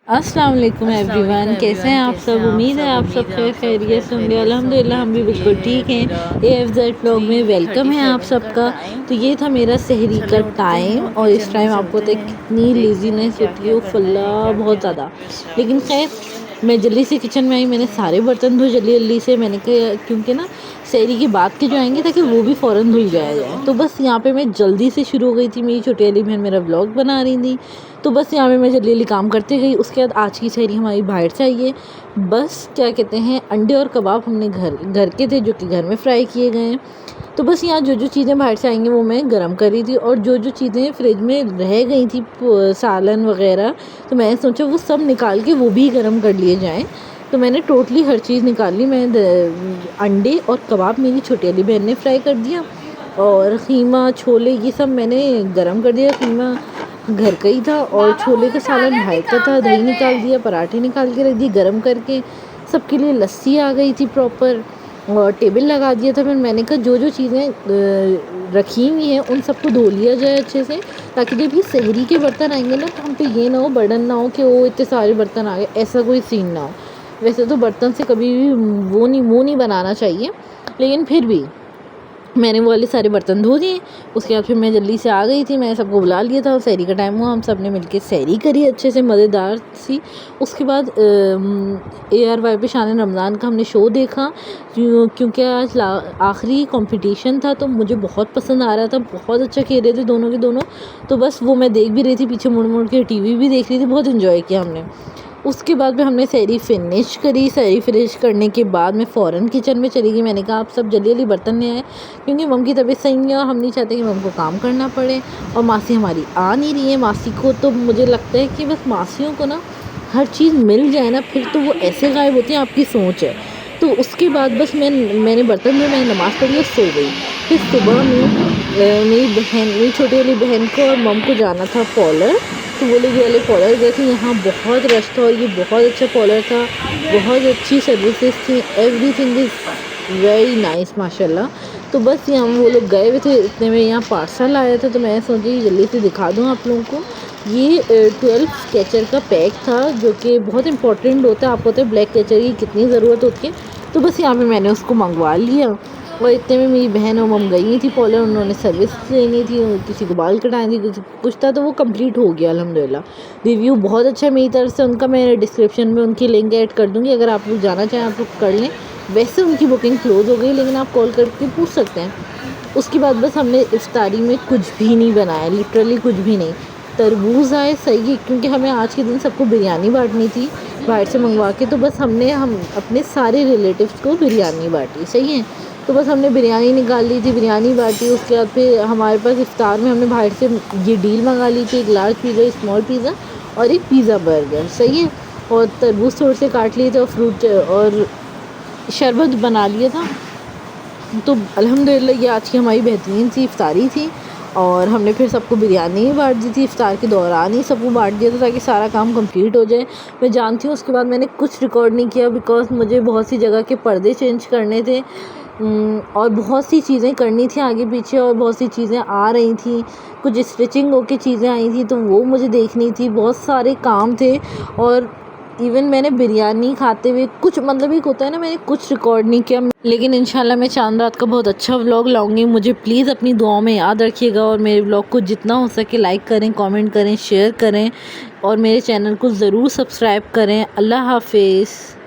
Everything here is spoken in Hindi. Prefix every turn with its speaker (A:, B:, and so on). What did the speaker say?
A: अस्सलाम वालेकुम एवरीवन, कैसे हैं आप सब। उम्मीद है आप सब खैरियत से होंगे। अल्हम्दुलिल्लाह हम भी बिल्कुल ठीक हैं। AFZ व्लॉग में वेलकम है आप सबका। तो ये था मेरा सहरी का टाइम और इस टाइम आपको तो कितनी लेजीनेस होती है फल्ला बहुत ज़्यादा। लेकिन खैर मैं जल्दी से किचन में आई, मैंने सारे बर्तन धोए जल्दी जल्दी से। मैंने कहा क्योंकि ना सहरी के बाद के जो आएंगे ताकि वो भी फ़ौरन धुल जाया जाए। तो बस यहाँ पे मैं जल्दी से शुरू हो गई थी। मेरी छोटी वाली बहन मेरा व्लॉग बना रही थी, तो बस यहाँ पे मैं जल्दी जल्दी काम करते गई। उसके बाद आज की सहरी हमारी बाहर से आई है। बस क्या कहते हैं, अंडे और कबाब हमने घर के थे जो कि घर में फ्राई किए गए हैं। तो बस यहाँ जो चीज़ें बाहर से आएंगी वो मैं गर्म कर रही थी, और जो चीज़ें फ्रिज में रह गई थी सालन वगैरह, तो मैंने सोचा वो सब निकाल के वो भी गर्म कर लिए जाएँ। तो मैंने टोटली हर चीज़ निकाल ली। मैं अंडे और कबाब मेरी छोटी वाली बहन ने फ्राई कर दिया, और ख़ीमा छोले ये सब मैंने गरम कर दिया। ख़ीमा घर का ही था और छोले का सालन बाहर का था। दही निकाल दिया, पराठे निकाल के रख दिए गरम करके। सबके लिए लस्सी आ गई थी प्रॉपर, और टेबल लगा दिया था। फिर मैंने कहा जो चीज़ें रखी हुई हैं उन सबको धो लिया जाए अच्छे से, ताकि जब ये सहरी के बर्तन आएंगे ना तो हम पे ये ना हो, बर्डन ना हो कि वो इतने सारे बर्तन आ गए, ऐसा कोई सीन ना हो। वैसे तो बर्तन से कभी भी वो नहीं बनाना चाहिए, लेकिन फिर भी मैंने वो वाले सारे बर्तन धो दिए। उसके बाद फिर मैं जल्दी से आ गई थी, मैंने सबको बुला लिया था। सहरी का टाइम हुआ, हम सब ने मिलके सहरी करी अच्छे से, मज़ेदार सी। उसके बाद ARY पे शान रमज़ान का हमने शो देखा, क्योंकि आज आखिरी कंपटीशन था, तो मुझे बहुत पसंद आ रहा था। बहुत अच्छा खेल रहे थे दोनों के दोनों। तो बस वो मैं देख भी रही थी, पीछे मुड़ मुड़ के टीवी भी देख रही थी। बहुत इन्जॉय किया हमने। उसके बाद में हमने सहरी फिनिश करी। सहरी फिनिश करने के बाद मैं फ़ौरन किचन में चली गई। मैंने कहा आप सब जल्दी जल्दी बर्तन ले आए, क्योंकि मम की तबीयत सही नहीं है और हम नहीं चाहते कि मम को काम करना पड़े। और मासी हमारी आ नहीं रही है। मासी को तो मुझे लगता है कि बस मासियों को ना हर चीज़ मिल जाए ना, फिर तो वो ऐसे गायब होती हैं, आपकी सोच है। तो उसके बाद बस मैंने बर्तन धोए, मैंने नमाज़ पढ़ी और सो गई। फिर सुबह में मेरी छोटी वाली बहन को और मम को जाना था पॉलर, तो वो लोग वाले पॉलर गए थे। यहाँ बहुत रश था और ये बहुत अच्छा पॉलर था, बहुत अच्छी सर्विसेज थी। एवरीथिंग इज़ वेरी नाइस माशाल्लाह। तो बस यहाँ वो लोग गए हुए थे, इतने में यहाँ पार्सल आया था, तो मैं सोची जल्दी से दिखा दूँ आप लोगों को। ये 12 स्केचर का पैक था, जो कि बहुत इंपॉर्टेंट होता है। आपको पता है ब्लैक कैचर की कितनी ज़रूरत होती है। तो बस यहाँ पे मैंने उसको मंगवा लिया, और इतने में मेरी बहन और मम गई थी पॉलर। उन्होंने सर्विस लेनी थी, किसी को बाल कटाने थी, कुछ था, तो वो कंप्लीट हो गया अल्हम्दुलिल्लाह। रिव्यू बहुत अच्छा है मेरी तरफ से उनका। मैं डिस्क्रिप्शन में उनकी लिंक ऐड कर दूँगी, अगर आप लोग जाना चाहें आप लोग कर लें। वैसे उनकी बुकिंग क्लोज़ हो गई, लेकिन आप कॉल करके पूछ सकते हैं। उसके बाद बस हमने इफ्तारी में कुछ भी नहीं बनाया, लिटरली कुछ भी नहीं। तरबूज आए सही है, क्योंकि हमें आज के दिन सबको बिरयानी बांटनी थी बाहर से मंगवा के। तो बस हम अपने सारे रिलेटिव्स को बिरयानी बांटी, सही है। तो बस हमने बिरयानी निकाल ली थी, बिरयानी बांटी। उसके बाद फिर हमारे पास इफ्तार में हमने बाहर से ये डील मंगा ली थी, एक लार्ज पिज़्ज़ा, एक स्मॉल पिज़्ज़ा और एक पिज़्ज़ा बर्गर, सही है। और तरबूज थोड़े से काट लिए थे और फ्रूट और शरबत बना लिया था। तो अल्हम्दुलिल्लाह ये आज की हमारी बेहतरीन सी इफ्तारी थी। और हमने फिर सबको बिरयानी ही बांट दी थी। इफ्तार के दौरान ही सबको बांट दिया था, ताकि सारा काम कंप्लीट हो जाए। मैं जानती हूँ उसके बाद मैंने कुछ रिकॉर्ड नहीं किया, बिकॉज़ मुझे बहुत सी जगह के पर्दे चेंज करने थे, और बहुत सी चीज़ें करनी थी आगे पीछे, और बहुत सी चीज़ें आ रही थी, कुछ स्टिचिंग होके चीज़ें आई थी, तो वो मुझे देखनी थी। बहुत सारे काम थे, और इवन मैंने बिरयानी खाते हुए कुछ, मतलब एक होता है ना, मैंने कुछ रिकॉर्ड नहीं किया। लेकिन इंशाल्लाह मैं चांद रात का बहुत अच्छा व्लॉग लाऊंगी। मुझे प्लीज़ अपनी दुआओं में याद रखिएगा, और मेरे व्लॉग को जितना हो सके लाइक करें, कमेंट करें, शेयर करें, और मेरे चैनल को ज़रूर सब्सक्राइब करें। अल्लाह हाफिज़।